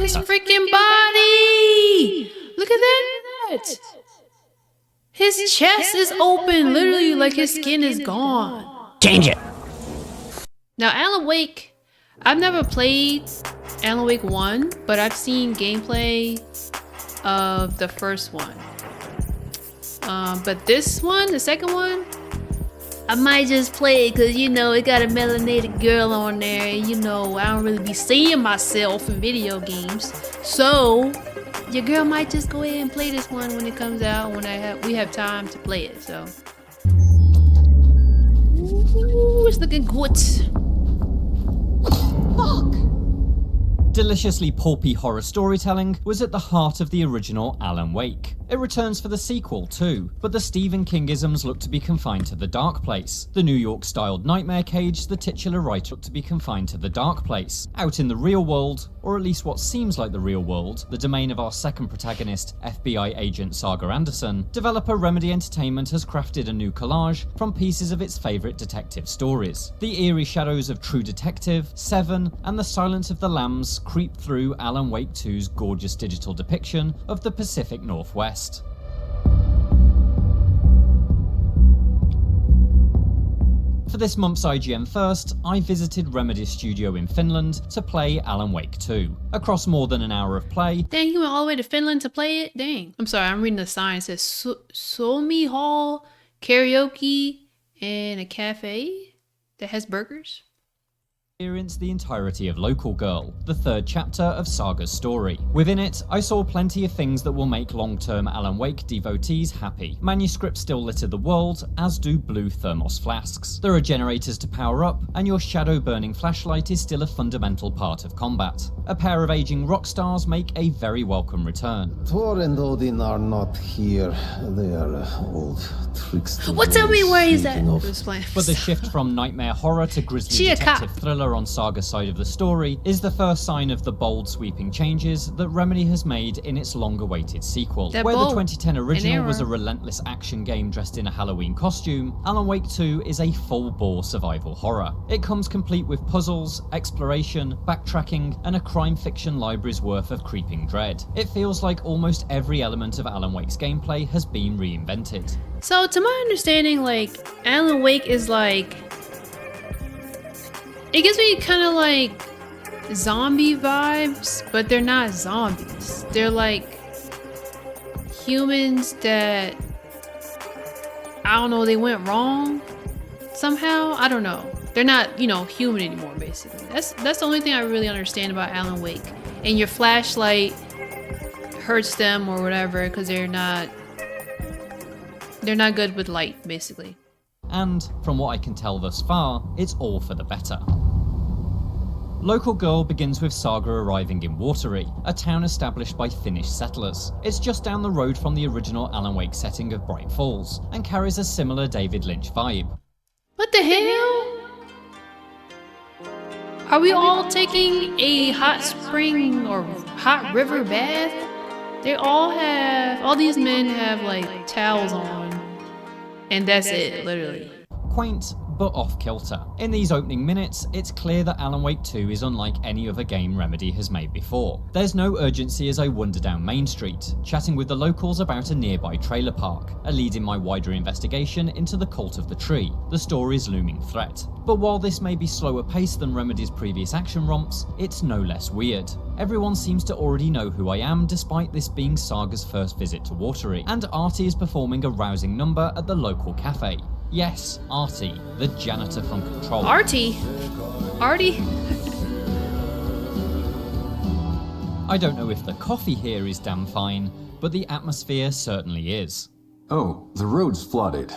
his freaking body! Look at that! His chest is open, literally like his skin is gone. Change it. Now, Alan Wake, I've never played Alan Wake 1, but I've seen gameplay of the first one. But this one, the second one, I might just play it because, you know, it got a melanated girl on there. And, you know, I don't really be seeing myself in video games. So, your girl might just go ahead and play this one when it comes out, when we have time to play it, so. Ooh, it's looking good. Fuck! Deliciously pulpy horror storytelling was at the heart of the original Alan Wake. It returns for the sequel too, but the Stephen Kingisms look to be confined to the dark place. The New York-styled nightmare cage, the titular writer looked to be confined to the dark place. Out in the real world, or at least what seems like the real world, the domain of our second protagonist, FBI agent Saga Anderson, developer Remedy Entertainment has crafted a new collage from pieces of its favourite detective stories. The eerie shadows of True Detective, Seven, and The Silence of the Lambs creep through Alan Wake 2's gorgeous digital depiction of the Pacific Northwest. For this month's IGN First, I visited Remedy's studio in Finland to play Alan Wake 2. Across more than an hour of play... Dang, you went all the way to Finland to play it? Dang. I'm sorry, I'm reading the sign. It says Suomi Hall, karaoke, and a cafe that has burgers. Experience the entirety of Local Girl, the third chapter of Saga's story. Within it, I saw plenty of things that will make long-term Alan Wake devotees happy. Manuscripts still litter the world, as do blue thermos flasks. There are generators to power up, and your shadow-burning flashlight is still a fundamental part of combat. A pair of aging rock stars make a very welcome return. Thor and Odin are not here. They are old tricksters. What, tell me where he's at? But the shift from nightmare horror to grisly detective thriller on Saga's side of the story is the first sign of the bold, sweeping changes that Remedy has made in its long-awaited sequel. Where the 2010 original was a relentless action game dressed in a Halloween costume, Alan Wake 2 is a full-bore survival horror. It comes complete with puzzles, exploration, backtracking, and a crime fiction library's worth of creeping dread. It feels like almost every element of Alan Wake's gameplay has been reinvented. So, to my understanding, like, Alan Wake is like... It gives me kind of like zombie vibes, but they're not zombies. They're like humans that, I don't know, they went wrong somehow. I don't know. They're not, you know, human anymore, basically. That's the only thing I really understand about Alan Wake. And your flashlight hurts them or whatever because they're not good with light, basically. And from what I can tell thus far, it's all for the better. Local Girl begins with Saga arriving in Watery, a town established by Finnish settlers. It's just down the road from the original Alan Wake setting of Bright Falls, and carries a similar David Lynch vibe. What the hell? Are we all taking a hot spring or hot river bath? All these men have like towels on, and that's it, literally. Quaint, but off-kilter. In these opening minutes, it's clear that Alan Wake 2 is unlike any other game Remedy has made before. There's no urgency as I wander down Main Street, chatting with the locals about a nearby trailer park, a lead in my wider investigation into the Cult of the Tree, the story's looming threat. But while this may be slower paced than Remedy's previous action romps, it's no less weird. Everyone seems to already know who I am despite this being Saga's first visit to Watery, and Artie is performing a rousing number at the local cafe. Yes, Artie, the janitor from Control. Artie? I don't know if the coffee here is damn fine, but the atmosphere certainly is. Oh, the road's flooded,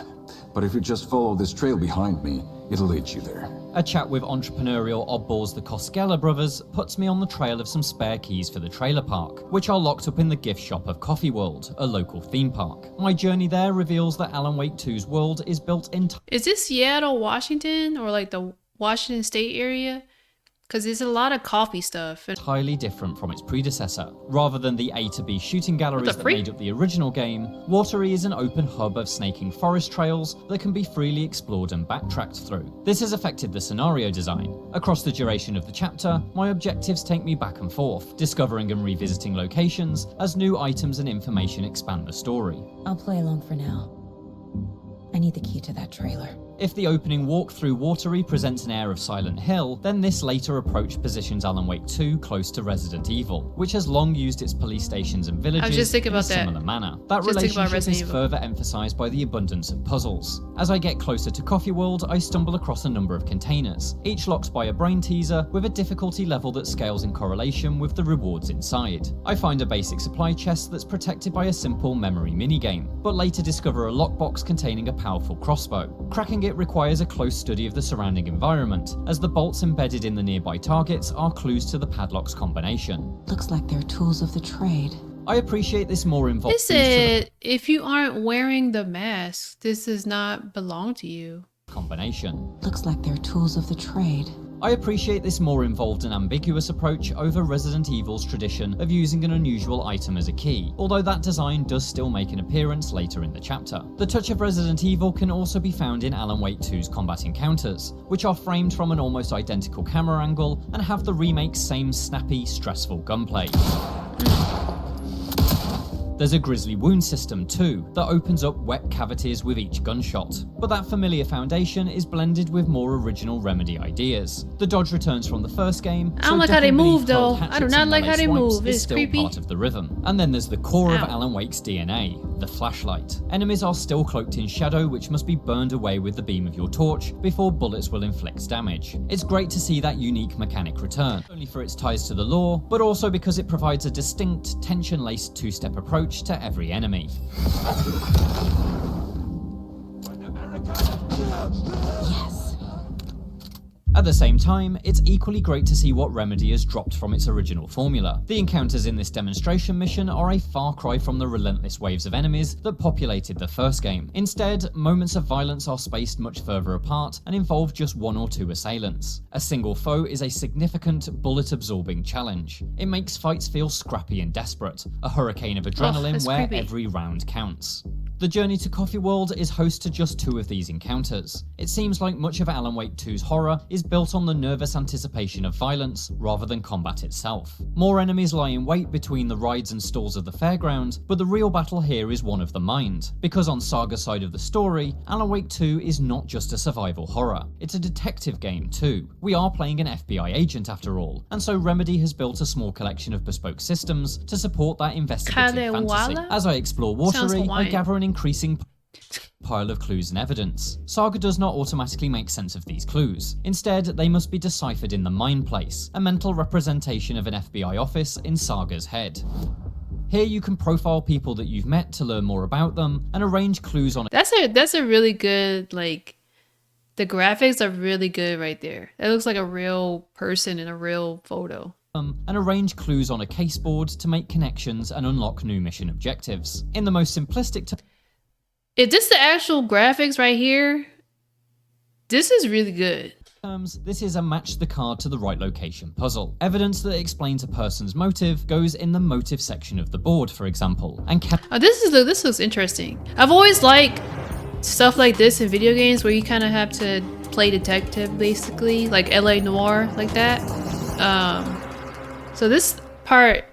but if you just follow this trail behind me, it'll lead you there. A chat with entrepreneurial oddballs the Koskela brothers puts me on the trail of some spare keys for the trailer park, which are locked up in the gift shop of Coffee World, a local theme park. My journey there reveals that Alan Wake 2's world is built entirely... Is this Seattle, Washington, or like the Washington State area? Because there's a lot of coffee stuff. Entirely different from its predecessor. Rather than the A to B shooting galleries that freak? made up the original game, Watery is an open hub of snaking forest trails that can be freely explored and backtracked through. This has affected the scenario design. Across the duration of the chapter, my objectives take me back and forth, discovering and revisiting locations as new items and information expand the story. I'll play along for now. I need the key to that trailer. If the opening walk through Watery presents an air of Silent Hill, then this later approach positions Alan Wake 2 close to Resident Evil, which has long used its police stations and villages just thinking in a about that. similar manner. That Just thinking about relationship is Resident Evil. further emphasized by the abundance of puzzles. As I get closer to Coffee World, I stumble across a number of containers, each locked by a brain teaser with a difficulty level that scales in correlation with the rewards inside. I find a basic supply chest that's protected by a simple memory minigame, but later discover a lockbox containing a powerful crossbow. Cracking it requires a close study of the surrounding environment, as the bolts embedded in the nearby targets are clues to the padlock's combination. Looks like they're tools of the trade. I appreciate this more involved. It said, if you aren't wearing the mask, this does not belong to you. Combination. Looks like they're tools of the trade. I appreciate this more involved and ambiguous approach over Resident Evil's tradition of using an unusual item as a key, although that design does still make an appearance later in the chapter. The touch of Resident Evil can also be found in Alan Wake 2's combat encounters, which are framed from an almost identical camera angle and have the remake's same snappy, stressful gunplay. There's a grisly wound system too, that opens up wet cavities with each gunshot. But that familiar foundation is blended with more original Remedy ideas. The dodge returns from the first game. I don't like how they move, ducking though. beneath I do hatchets not and like how melee they swipes move. is It's still creepy. part of the rhythm. And then there's the core of Ow. Alan Wake's DNA, the flashlight. Enemies are still cloaked in shadow, which must be burned away with the beam of your torch before bullets will inflict damage. It's great to see that unique mechanic return, not only for its ties to the lore, but also because it provides a distinct, tension-laced two-step approach to every enemy. Yes. At the same time, it's equally great to see what Remedy has dropped from its original formula. The encounters in this demonstration mission are a far cry from the relentless waves of enemies that populated the first game. Instead, moments of violence are spaced much further apart and involve just one or two assailants. A single foe is a significant, bullet-absorbing challenge. It makes fights feel scrappy and desperate, a hurricane of adrenaline that's where creepy. every round counts. The journey to Coffee World is host to just two of these encounters. It seems like much of Alan Wake 2's horror is built on the nervous anticipation of violence rather than combat itself. More enemies lie in wait between the rides and stalls of the fairground, but the real battle here is one of the mind. Because on Saga's side of the story, Alan Wake 2 is not just a survival horror, it's a detective game too. We are playing an FBI agent after all, and so Remedy has built a small collection of bespoke systems to support that investigative fantasy. Kadewala? As I explore Sounds Watery, I Hawaiian. gather an increasing pile of clues and evidence. Saga does not automatically make sense of these clues. Instead, they must be deciphered in the Mind Place, a mental representation of an FBI office in Saga's head. Here you can profile people that you've met to learn more about them and arrange clues on That's a really good, like, the graphics are really good right there. That looks like a real person in a real photo. and arrange clues on a caseboard to make connections and unlock new mission objectives. In the most simplistic If this the actual graphics right here, this is really good. terms, this is a match the card to the right location puzzle. Evidence that explains a person's motive goes in the motive section of the board, for example, and can Oh, this looks interesting. I've always liked stuff like this in video games where you kind of have to play detective, basically, like LA Noire, like that. So this part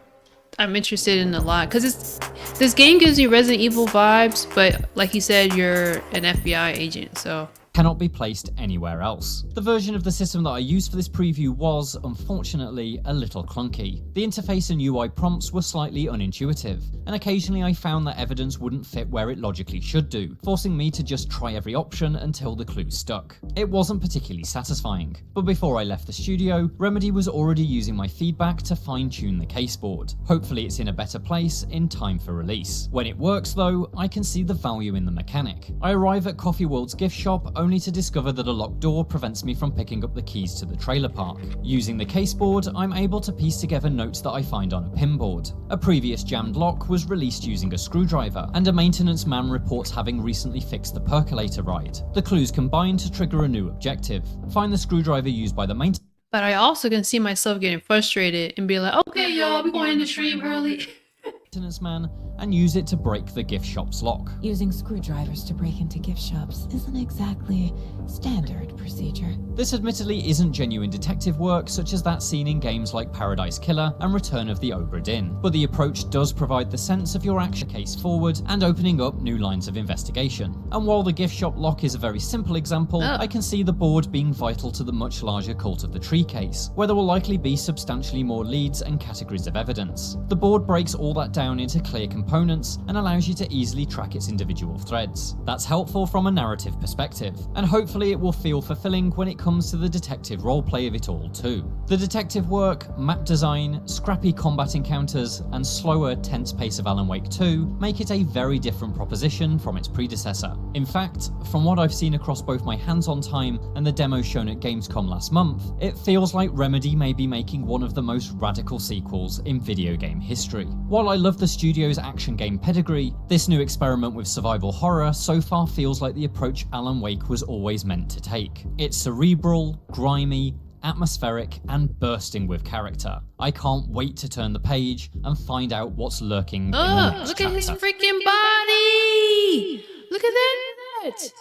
I'm interested in a lot because this game gives you Resident Evil vibes, but like you said, you're an FBI agent, so. cannot be placed anywhere else. The version of the system that I used for this preview was, unfortunately, a little clunky. The interface and UI prompts were slightly unintuitive, and occasionally I found that evidence wouldn't fit where it logically should do, forcing me to just try every option until the clue stuck. It wasn't particularly satisfying, but before I left the studio, Remedy was already using my feedback to fine-tune the caseboard. Hopefully it's in a better place in time for release. When it works though, I can see the value in the mechanic. I arrive at Coffee World's gift shop only to discover that a locked door prevents me from picking up the keys to the trailer park. Using the caseboard, I'm able to piece together notes that I find on a pinboard. A previous jammed lock was released using a screwdriver, and a maintenance man reports having recently fixed the percolator ride. The clues combine to trigger a new objective. Find the screwdriver used by the maintenance But I also can see myself getting frustrated and be like, okay, y'all, we're going to end the stream early. Maintenance man and use it to break the gift shop's lock. Using screwdrivers to break into gift shops isn't exactly standard procedure. This admittedly isn't genuine detective work such as that seen in games like Paradise Killer and Return of the Obra Dinn, but the approach does provide the sense of your action case forward and opening up new lines of investigation. And while the gift shop lock is a very simple example, I can see the board being vital to the much larger Cult of the Tree case, where there will likely be substantially more leads and categories of evidence. The board breaks all that down into clear components and allows you to easily track its individual threads. That's helpful from a narrative perspective, and hopefully it will feel fulfilling when it comes to the detective roleplay of it all too. The detective work, map design, scrappy combat encounters, and slower, tense pace of Alan Wake 2 make it a very different proposition from its predecessor. In fact, from what I've seen across both my hands-on time and the demo shown at Gamescom last month, it feels like Remedy may be making one of the most radical sequels in video game history. While I love the studio's action game pedigree, this new experiment with survival horror so far feels like the approach Alan Wake was always meant to take. It's cerebral, grimy, atmospheric, and bursting with character. I can't wait to turn the page and find out what's lurking in the next Look at his chapter. freaking body! Look at that!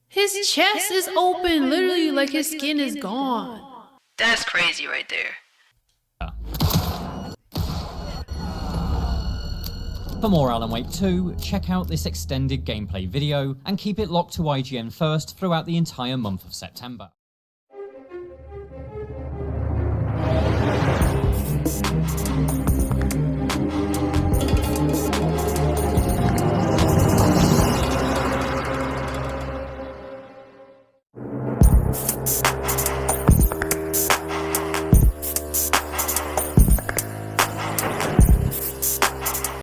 His chest is open, literally like his skin is gone. That's crazy right there. For more Alan Wake 2, check out this extended gameplay video and keep it locked to IGN first throughout the entire month of September.